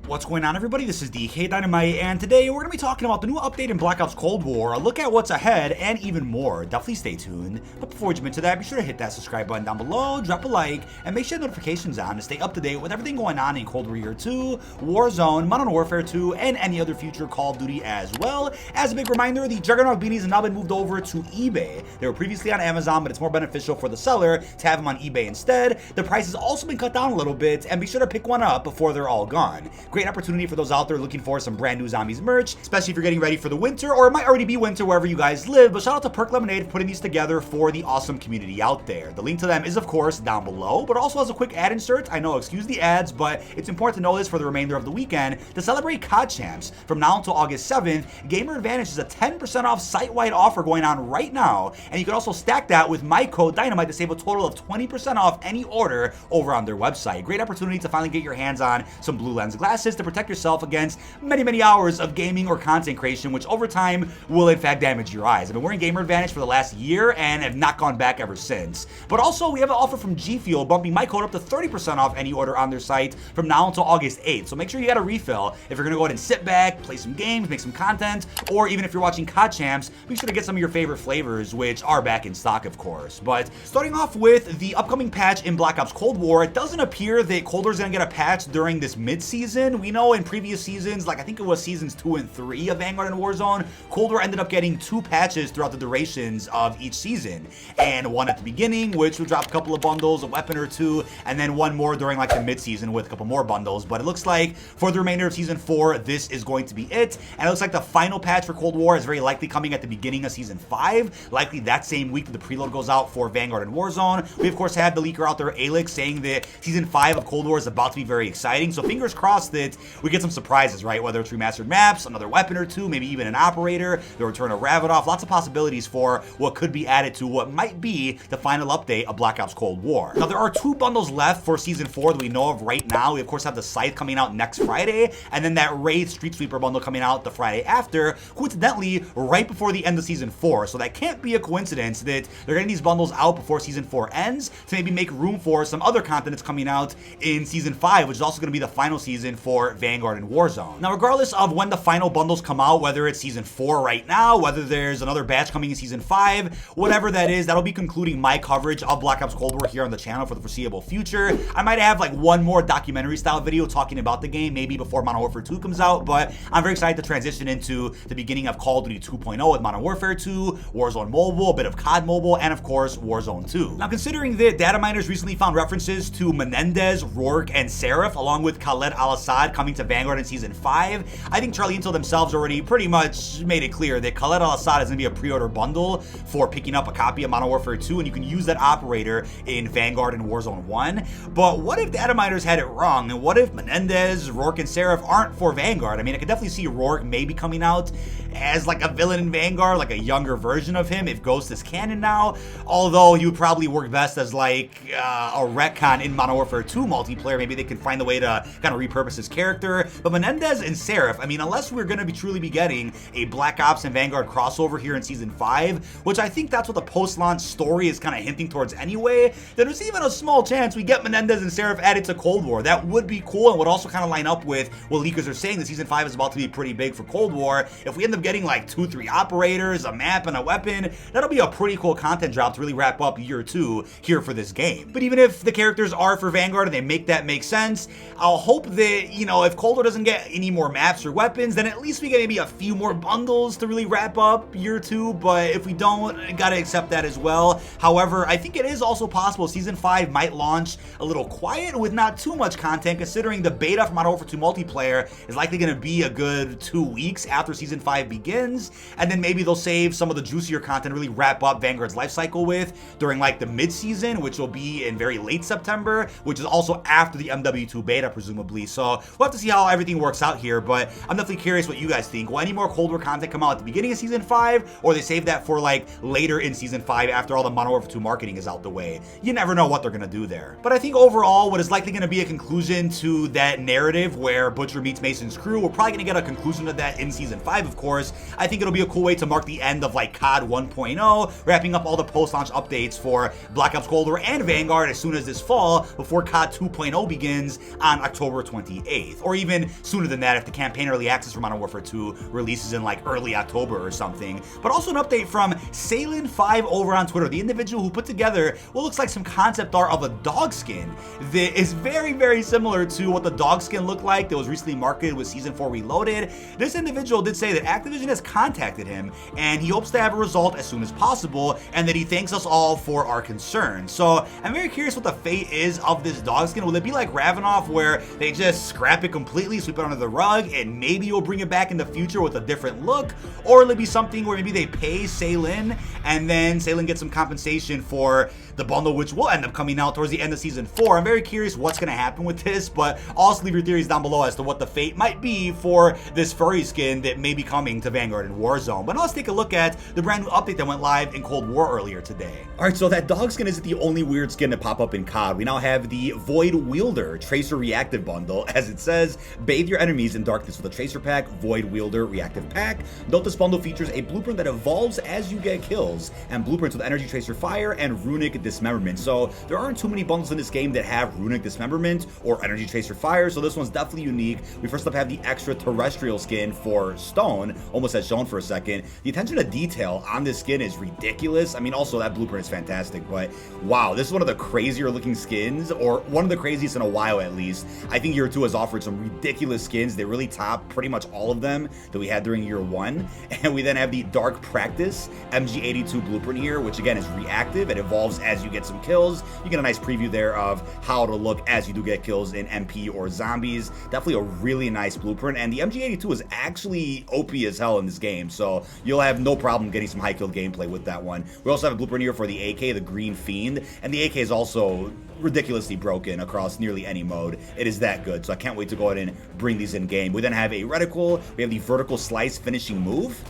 What's going on, everybody? This is dkdynamite, and today we're going to be talking about the new update in Black Ops Cold War, a look at what's ahead, and even more. Definitely stay tuned. But before we jump into that, be sure to hit that subscribe button down below, drop a like, and make sure notifications on to stay up to date with everything going on in Cold War Year 2, Warzone, Modern Warfare 2, and any other future Call of Duty as well. As a big reminder, the Juggernaut beanies have now been moved over to eBay. They were previously on Amazon, but it's more beneficial for the seller to have them on eBay instead. The price has also been cut down a little bit, and be sure to pick one up before they're all gone. Great opportunity for those out there looking for some brand new Zombies merch, especially if you're getting ready for the winter, or it might already be winter wherever you guys live. But shout out to Perk Lemonade for putting these together for the awesome community out there. The link to them is, of course, down below, but also has a quick ad insert. I know, excuse the ads, but it's important to know this for the remainder of the weekend. To celebrate COD Champs, from now until August 7th, Gamer Advantage is a 10% off site-wide offer going on right now, and you can also stack that with my code DYNAMITE to save a total of 20% off any order over on their website. Great opportunity to finally get your hands on some blue lens glasses to protect yourself against many hours of gaming or content creation, which over time will in fact damage your eyes. I've been wearing Gamer Advantage for the last year and have not gone back ever since. But also, we have an offer from Gfuel bumping my code up to 30% off any order on their site from now until August 8th. So make sure you got a refill if you're gonna go ahead and sit back, play some games, make some content, or even if you're watching COD Champs, be sure to get some of your favorite flavors, which are back in stock, of course. But starting off with the upcoming patch in Black Ops Cold War, it doesn't appear that Cold War is gonna get a patch during this mid-season. We know in previous seasons, like I think it was seasons 2 and 3 of Vanguard and Warzone, Cold War ended up getting 2 patches throughout the durations of each season, and one at the beginning, which would drop a couple of bundles, a weapon or two, and then one more during like the mid-season with a couple more bundles. But it looks like for the remainder of season 4, this is going to be it, and it looks like the final patch for Cold War is very likely coming at the beginning of season 5, likely that same week that the preload goes out for Vanguard and Warzone. We of course have the leaker out there, Alex, saying that season 5 of Cold War is about to be very exciting, so fingers crossed that we get some surprises, right? Whether it's remastered maps, another weapon or two, maybe even an operator, the return of Ravidoff, lots of possibilities for what could be added to what might be the final update of Black Ops Cold War. Now, there are 2 bundles left for Season 4 that we know of right now. We, of course, have the Scythe coming out next Friday, and then that Wraith Street Sweeper bundle coming out the Friday after, coincidentally, right before the end of Season 4. So that can't be a coincidence that they're getting these bundles out before Season 4 ends to maybe make room for some other content that's coming out in Season 5, which is also going to be the final season for Vanguard and Warzone. Now, regardless of when the final bundles come out, whether it's Season 4 right now, whether there's another batch coming in Season 5, whatever that is, that'll be concluding my coverage of Black Ops Cold War here on the channel for the foreseeable future. I might have like one more documentary style video talking about the game, maybe before Modern Warfare 2 comes out, but I'm very excited to transition into the beginning of Call of Duty 2.0 with Modern Warfare 2, Warzone Mobile, a bit of COD Mobile, and of course, Warzone 2. Now, considering that data miners recently found references to Menendez, Rourke, and Seraph, along with Khaled Al-Assad coming to Vanguard in Season 5, I think Charlie Intel themselves already pretty much made it clear that Khaled Al-Assad is going to be a pre-order bundle for picking up a copy of Modern Warfare 2, and you can use that operator in Vanguard and Warzone 1. But what if data miners had it wrong? And what if Menendez, Rourke, and Seraph aren't for Vanguard? I mean, I could definitely see Rourke maybe coming out as like a villain in Vanguard, like a younger version of him if Ghost is canon now, although he would probably work best as like a retcon in Modern Warfare 2 multiplayer. Maybe they can find a way to kind of repurpose his character. But Menendez and Seraph, I mean, unless we're going to truly be getting a Black Ops and Vanguard crossover here in Season 5, which I think that's what the post-launch story is kind of hinting towards anyway, then there's even a small chance we get Menendez and Seraph added to Cold War. That would be cool and would also kind of line up with what leakers are saying that Season 5 is about to be pretty big for Cold War. If we end up getting like 2-3 operators, a map, and a weapon, that'll be a pretty cool content drop to really wrap up year 2 here for this game. But even if the characters are for Vanguard and they make that make sense, I'll hope that, you know, if Cold War doesn't get any more maps or weapons, then at least we get maybe a few more bundles to really wrap up year 2. But if we don't, gotta accept that as well. However, I think it is also possible Season 5 might launch a little quiet with not too much content, considering the beta for Modern Warfare 2 multiplayer is likely going to be a good 2 weeks after Season 5 begins, and then maybe they'll save some of the juicier content, really wrap up Vanguard's life cycle with during like the mid-season, which will be in very late September, which is also after the MWII beta, presumably. So we'll have to see how everything works out here, but I'm definitely curious what you guys think. Will any more Cold War content come out at the beginning of Season 5, or they save that for like later in Season 5 after all the Modern Warfare 2 marketing is out the way? You never know what they're going to do there. But I think overall, what is likely going to be a conclusion to that narrative where Butcher meets Mason's crew, we're probably going to get a conclusion to that in Season 5, of course. I think it'll be a cool way to mark the end of like COD 1.0, wrapping up all the post-launch updates for Black Ops Cold War and Vanguard as soon as this fall, before COD 2.0 begins on October 28th. 28th, or even sooner than that if the campaign early access for Modern Warfare 2 releases in like early October or something. But also an update from Salen5 over on Twitter, the individual who put together what looks like some concept art of a dog skin that is very, very similar to what the dog skin looked like that was recently marketed with Season 4 Reloaded. This individual did say that Activision has contacted him and he hopes to have a result as soon as possible, and that he thanks us all for our concern. So I'm very curious what the fate is of this dog skin. Will it be like Ravenoff where they just scrap it completely, sweep it under the rug, and maybe you'll bring it back in the future with a different look? Or will it be something where maybe they pay Salen and then Salen gets some compensation for the bundle, which will end up coming out towards the end of Season 4. I'm very curious what's going to happen with this, but also leave your theories down below as to what the fate might be for this furry skin that may be coming to Vanguard and Warzone. But now let's take a look at the brand new update that went live in Cold War earlier today. Alright, so that dog skin isn't the only weird skin to pop up in COD. We now have the Voidwielder Tracer Reactive bundle. As it says, bathe your enemies in darkness with a Tracer pack, Voidwielder Reactive pack. Note this bundle features a blueprint that evolves as you get kills, and blueprints with Energy Tracer Fire and Runic Dismemberment. So there aren't too many bundles in this game that have Runic Dismemberment or Energy Tracer Fire, so this one's definitely unique. We first up have the extraterrestrial skin for Stone, almost as shown for a second. The attention to detail on this skin is ridiculous. I mean, also that blueprint is fantastic, but wow, this is one of the crazier looking skins, or one of the craziest in a while at least. I think Year 2 has offered some ridiculous skins. They really top pretty much all of them that we had during Year 1. And we then have the Dark Practice MG82 blueprint here, which again is reactive. It evolves as you get some kills. You get a nice preview there of how it'll look as you do get kills in MP or zombies. Definitely a really nice blueprint, and the MG82 is actually OP as hell in this game, so you'll have no problem getting some high kill gameplay with that one. We also have a blueprint here for the AK, the Green Fiend, and the AK is also ridiculously broken across nearly any mode. It is that good, so I can't wait to go ahead and bring these in game. We then have a reticle, we have the vertical slice finishing move,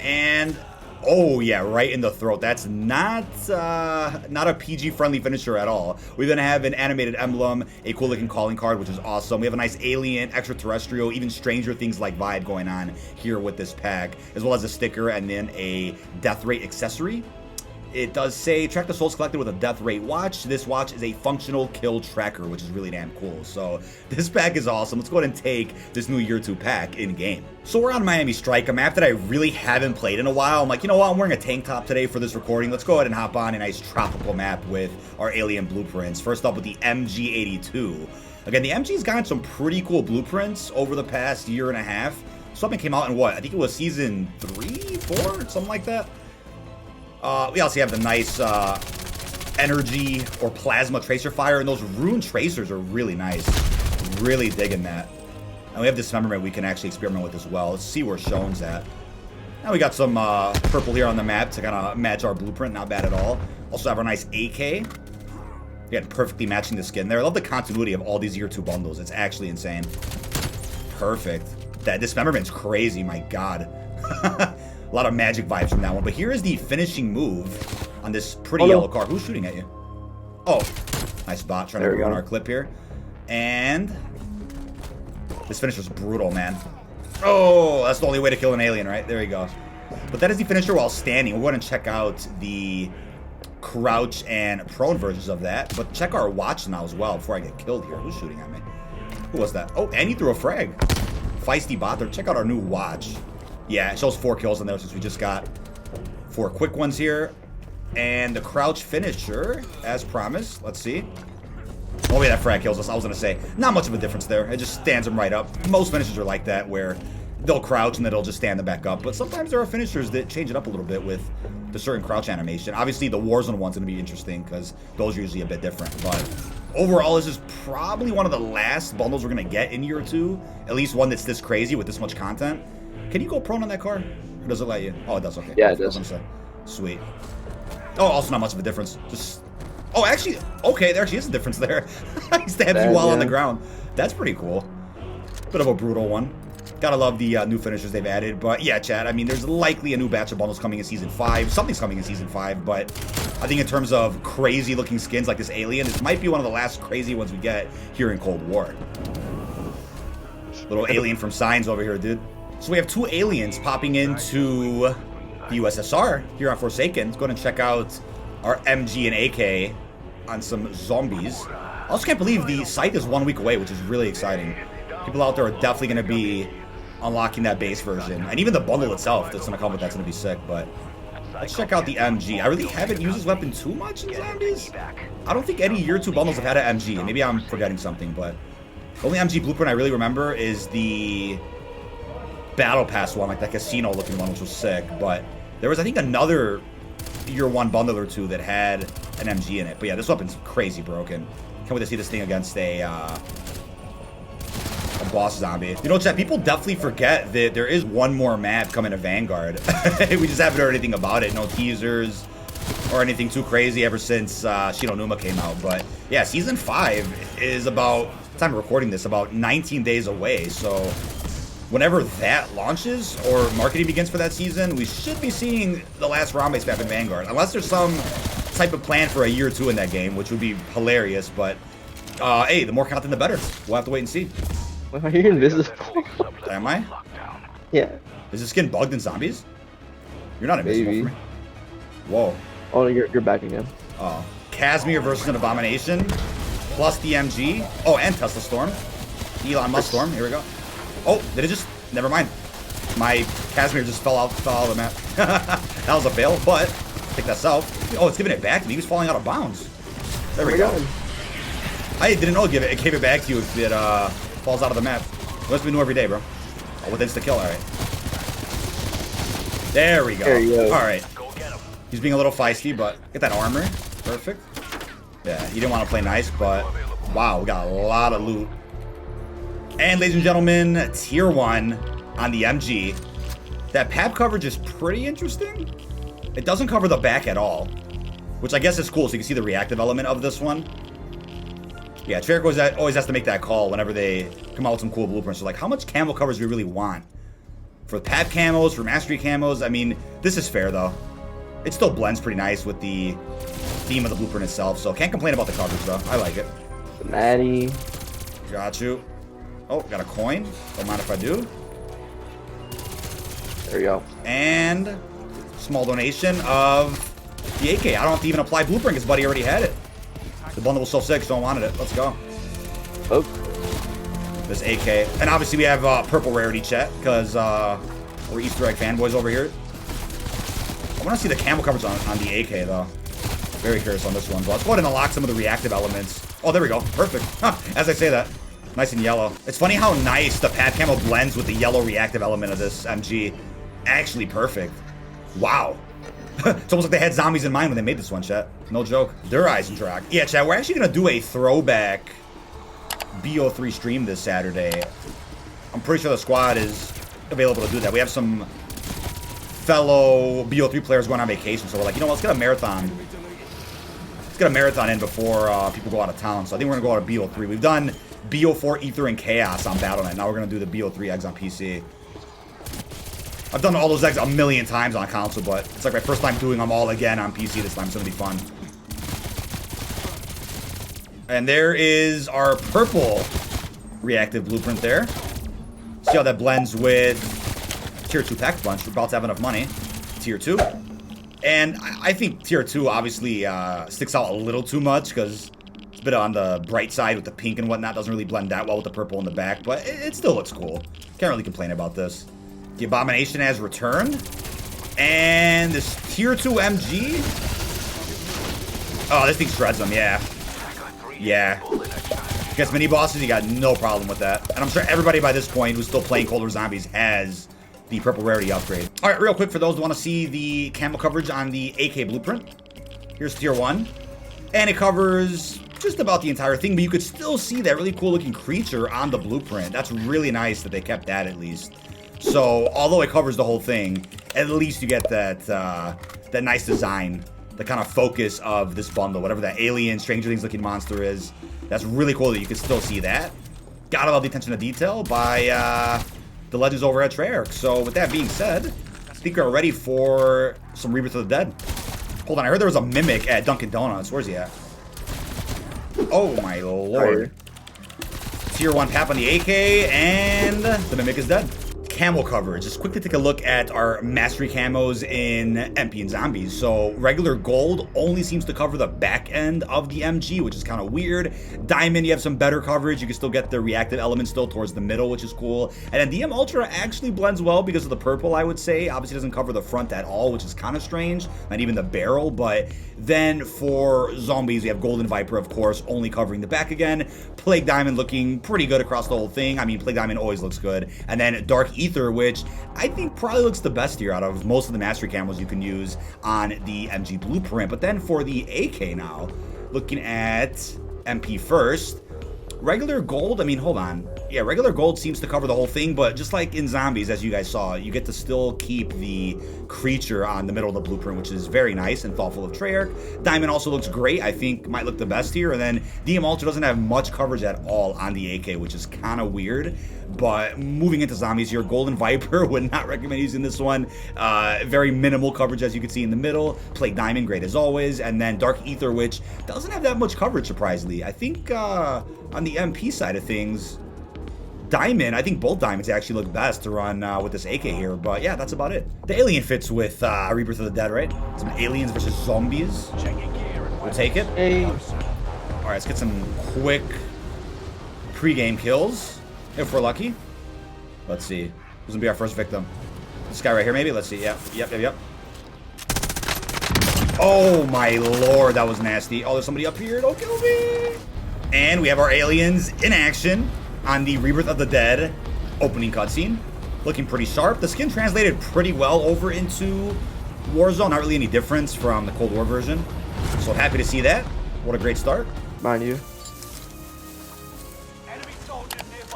and oh yeah, right in the throat. That's not a PG-friendly finisher at all. We then have an animated emblem, a cool looking calling card, which is awesome. We have a nice alien, extraterrestrial, even Stranger Things like vibe going on here with this pack, as well as a sticker and then a death rate accessory. It does say, track the souls collected with a death rate watch. This watch is a functional kill tracker, which is really damn cool. So this pack is awesome. Let's go ahead and take this new Year 2 pack in game. So we're on Miami Strike, a map that I really haven't played in a while. I'm like, you know what, I'm wearing a tank top today for this recording. Let's go ahead and hop on a nice tropical map with our alien blueprints. First up with the MG82. Again, the MG's gotten some pretty cool blueprints over the past year and a half. Something came out in what? I think it was Season 3, 4, something like that. We also have the nice energy or plasma tracer fire, and those rune tracers are really nice. Really digging that. And we have dismemberment we can actually experiment with as well. Let's see where Shone's at. Now we got some purple here on the map to kind of match our blueprint. Not bad at all. Also have our nice AK. Again, perfectly matching the skin there. I love the continuity of all these Year 2 bundles. It's actually insane. Perfect. That dismemberment's crazy, my god. A lot of magic vibes from that one. But here is the finishing move on this pretty yellow car. Who's shooting at you? Oh, nice bot trying to run our clip here. And this finisher's brutal, man. Oh, that's the only way to kill an alien, right? There you go. But that is the finisher while standing. We're going to check out the crouch and prone versions of that. But check our watch now as well before I get killed here. Who's shooting at me? Who was that? Oh, and he threw a frag. Feisty bot there. Check out our new watch. Yeah, it shows 4 kills in there since we just got 4 quick ones here. And the crouch finisher, as promised. Let's see. Oh, yeah, that frag kills us. I was going to say, not much of a difference there. It just stands them right up. Most finishers are like that, where they'll crouch and then they'll just stand them back up. But sometimes there are finishers that change it up a little bit with the certain crouch animation. Obviously, the Warzone one's going to be interesting because those are usually a bit different. But overall, this is probably one of the last bundles we're going to get in Year 2. At least one that's this crazy with this much content. Can you go prone on that car? Or does it let you? Oh, it does. Okay. Yeah, it does. Sweet. Oh, also not much of a difference. Just. Oh, actually, okay, there actually is a difference there. He stabs you while on the ground. That's pretty cool. Bit of a brutal one. Gotta love the new finishers they've added. But yeah, chat, I mean, there's likely a new batch of bundles coming in Season 5. Something's coming in Season 5, but I think in terms of crazy looking skins like this alien, this might be one of the last crazy ones we get here in Cold War. Little alien from Signs over here, dude. So we have 2 aliens popping into the USSR here on Forsaken. Let's go ahead and check out our MG and AK on some zombies. I also can't believe the site is 1 week away, which is really exciting. People out there are definitely going to be unlocking that base version. And even the bundle itself that's going to come with that's going to be sick. But let's check out the MG. I really haven't used this weapon too much in Zombies. I don't think any year 2 bundles have had an MG. Maybe I'm forgetting something, but the only MG blueprint I really remember is the Battle Pass one, like that casino looking one, which was sick. But there was, I think, another year 1 bundle or 2 that had an MG in it. But yeah, this weapon's crazy broken. Can't wait to see this thing against a boss zombie. You know, chat, people definitely forget that there is one more map coming to Vanguard. We just haven't heard anything about it. No teasers or anything too crazy ever since Shinonuma came out. But yeah, Season 5 is about, time of recording this, about 19 days away. So whenever that launches or marketing begins for that season, we should be seeing the last round-based map in Vanguard. Unless there's some type of plan for a year or 2 in that game, which would be hilarious. But hey, the more content, the better. We'll have to wait and see. Are you invisible? Am I? Yeah. Is this skin bugged in Zombies? You're not invisible for me. Whoa. Oh, you're back again. Oh. Casimir versus an Abomination. Plus DMG. Oh, and Tesla Storm. Elon Musk Storm. Here we go. Oh, did it just... Never mind. My Casimir just fell out of the map. That was a fail, but... Take that south. Oh, it's giving it back to me. He was falling out of bounds. There we go. I didn't know it gave it back to you if it falls out of the map. Must be new every day, bro. Oh, with insta kill. All right. There we go. There you go. All right. He's being a little feisty, but get that armor. Perfect. Yeah, he didn't want to play nice, but wow, we got a lot of loot. And ladies and gentlemen, tier 1 on the MG. That PAP coverage is pretty interesting. It doesn't cover the back at all, which I guess is cool, so you can see the reactive element of this one. Yeah, Treyarch always has to make that call whenever they come out with some cool blueprints. So like, how much camo coverage do we really want? For PAP camos, for mastery camos? I mean, this is fair, though. It still blends pretty nice with the theme of the blueprint itself, so can't complain about the coverage, though. I like it. Maddie. Got you. Oh, got a coin. Don't mind if I do. There we go. And small donation of the AK. I don't have to even apply blueprint because Buddy already had it. The bundle was so sick, so I wanted it. Let's go. Oh. This AK. And obviously we have purple rarity chat because we're Easter egg fanboys over here. I want to see the camo coverage on the AK, though. Very curious on this one. But let's go ahead and unlock some of the reactive elements. Oh, there we go. Perfect. As I say that. Nice and yellow. It's funny how nice the PAP camo blends with the yellow reactive element of this MG. Actually perfect. Wow. It's almost like they had zombies in mind when they made this one, chat. No joke. Der Eisendrach. Yeah, chat, we're actually going to do a throwback BO3 stream this Saturday. I'm pretty sure the squad is available to do that. We have some fellow BO3 players going on vacation, so we're like, you know what, let's get a marathon. Let's get a marathon in before people go out of town. So I think we're going to go out of BO3. We've done BO4, Aether, and Chaos on Battle.net. Now we're going to do the BO3 eggs on PC. I've done all those eggs a million times on console, but it's like my first time doing them all again on PC this time. It's going to be fun. And there is our purple reactive blueprint there. See how that blends with Tier 2 Pack Bunch. We're about to have enough money. Tier 2. And I think Tier 2 obviously sticks out a little too much because it's a bit on the bright side with the pink and whatnot. Doesn't really blend that well with the purple in the back, but it still looks cool. Can't really complain about this. The Abomination has returned. And this Tier 2 MG. Oh, this thing shreds them, yeah. Yeah. Against mini bosses, you got no problem with that. And I'm sure everybody by this point who's still playing Colder Zombies has the purple rarity upgrade. All right, real quick for those who want to see the camo coverage on the AK blueprint. Here's Tier 1. And it covers just about the entire thing, but you could still see that really cool looking creature on the blueprint. That's really nice that they kept that at least. So, although it covers the whole thing, at least you get that that nice design, the kind of focus of this bundle, whatever that alien, Stranger Things looking monster is. That's really cool that you can still see that. Gotta love the attention to detail by the legends over at Treyarch. So, with that being said, I think we're ready for some Rebirth of the Dead. Hold on, I heard there was a Mimic at Dunkin' Donuts. Where's he at? Oh my lord. Tier 1 Pap on the AK, and the Mimic is dead. camo coverage, just quickly take a look at our mastery camos in MP and Zombies. So regular gold only seems to cover the back end of the MG, which is kind of weird. Diamond, you have some better coverage. You can still get the reactive element still towards the middle, which is cool. And then DM Ultra actually blends well because of the purple, I would say. Obviously doesn't cover the front at all, which is kind of strange. Not even the barrel. But then for Zombies, we have Golden Viper, of course, only covering the back again. Plague Diamond looking pretty good across the whole thing. I mean, Plague Diamond always looks good. And then Dark Aether, which I think probably looks the best here out of most of the mastery camos you can use on the MG blueprint. But then for the AK now, looking at MP first, regular gold, I mean, hold on. Yeah, regular gold seems to cover the whole thing, but just like in Zombies, as you guys saw, you get to still keep the creature on the middle of the blueprint, which is very nice and thoughtful of Treyarch. Diamond also looks great. I think might look the best here. And then DM Ultra doesn't have much coverage at all on the AK, which is kind of weird. But moving into Zombies here, Golden Viper, would not recommend using this one. Very minimal coverage, as you can see in the middle. Plague Diamond, great as always. And then Dark Aether, which doesn't have that much coverage, surprisingly. I think on the MP side of things, Diamond, I think both Diamonds actually look best to run with this AK here, but yeah, that's about it. The Alien fits with Rebirth of the Dead, right? Some aliens versus zombies. We'll take it. Hey. All right, let's get some quick pre-game kills, if we're lucky. Let's see. Who's gonna be our first victim? This guy right here, maybe? Let's see. Yep. Oh my lord, that was nasty. Oh, there's somebody up here. Don't kill me. And we have our aliens in action on the Rebirth of the Dead opening cutscene. Looking pretty sharp. The skin translated pretty well over into Warzone. Not really any difference from the Cold War version. So happy to see that. What a great start. Mind you.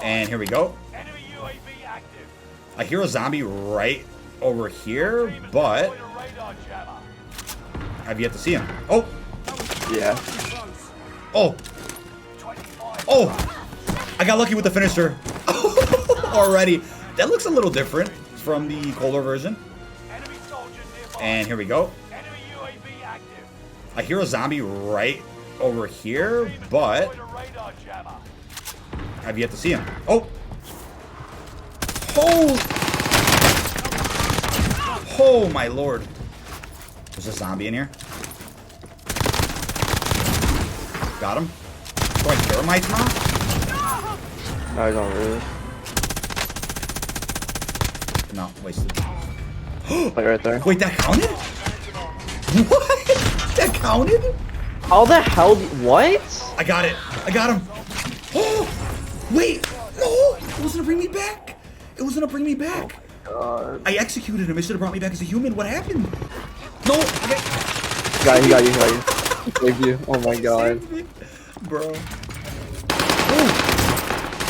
And here we go. Enemy UAV active. I hear a zombie right over here, but I've yet to see him. Oh! Yeah. Oh! Oh! I got lucky with the finisher already. That looks a little different from the Cold War version. And here we go. Enemy UAV active. I hear a zombie right over here, but I've yet to see him. Oh! Oh my lord. There's a zombie in here. Got him. Throwing thermites now? No, he's on really. No, wasted. Like right there. Wait, that counted? What? That counted? How the hell? What? I got it. I got him. Oh! Wait! No! It was gonna bring me back. It was gonna bring me back. God. I executed him. It should have brought me back as a human. What happened? No! Okay. He got you. He saved you. Oh my god. Bro. Oh!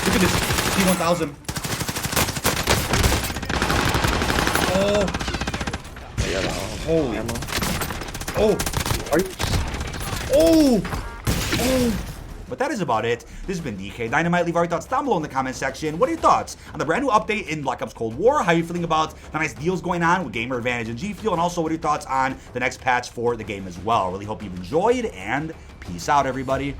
Look at this. T-1000. Oh. Holy. Oh. Are you? Oh. Oh. But that is about it. This has been dkdynamite. Leave our thoughts down below in the comment section. What are your thoughts on the brand new update in Black Ops Cold War? How are you feeling about the nice deals going on with Gamer Advantage and Gfuel? And also, what are your thoughts on the next patch for the game as well? Really hope you've enjoyed, and peace out, everybody.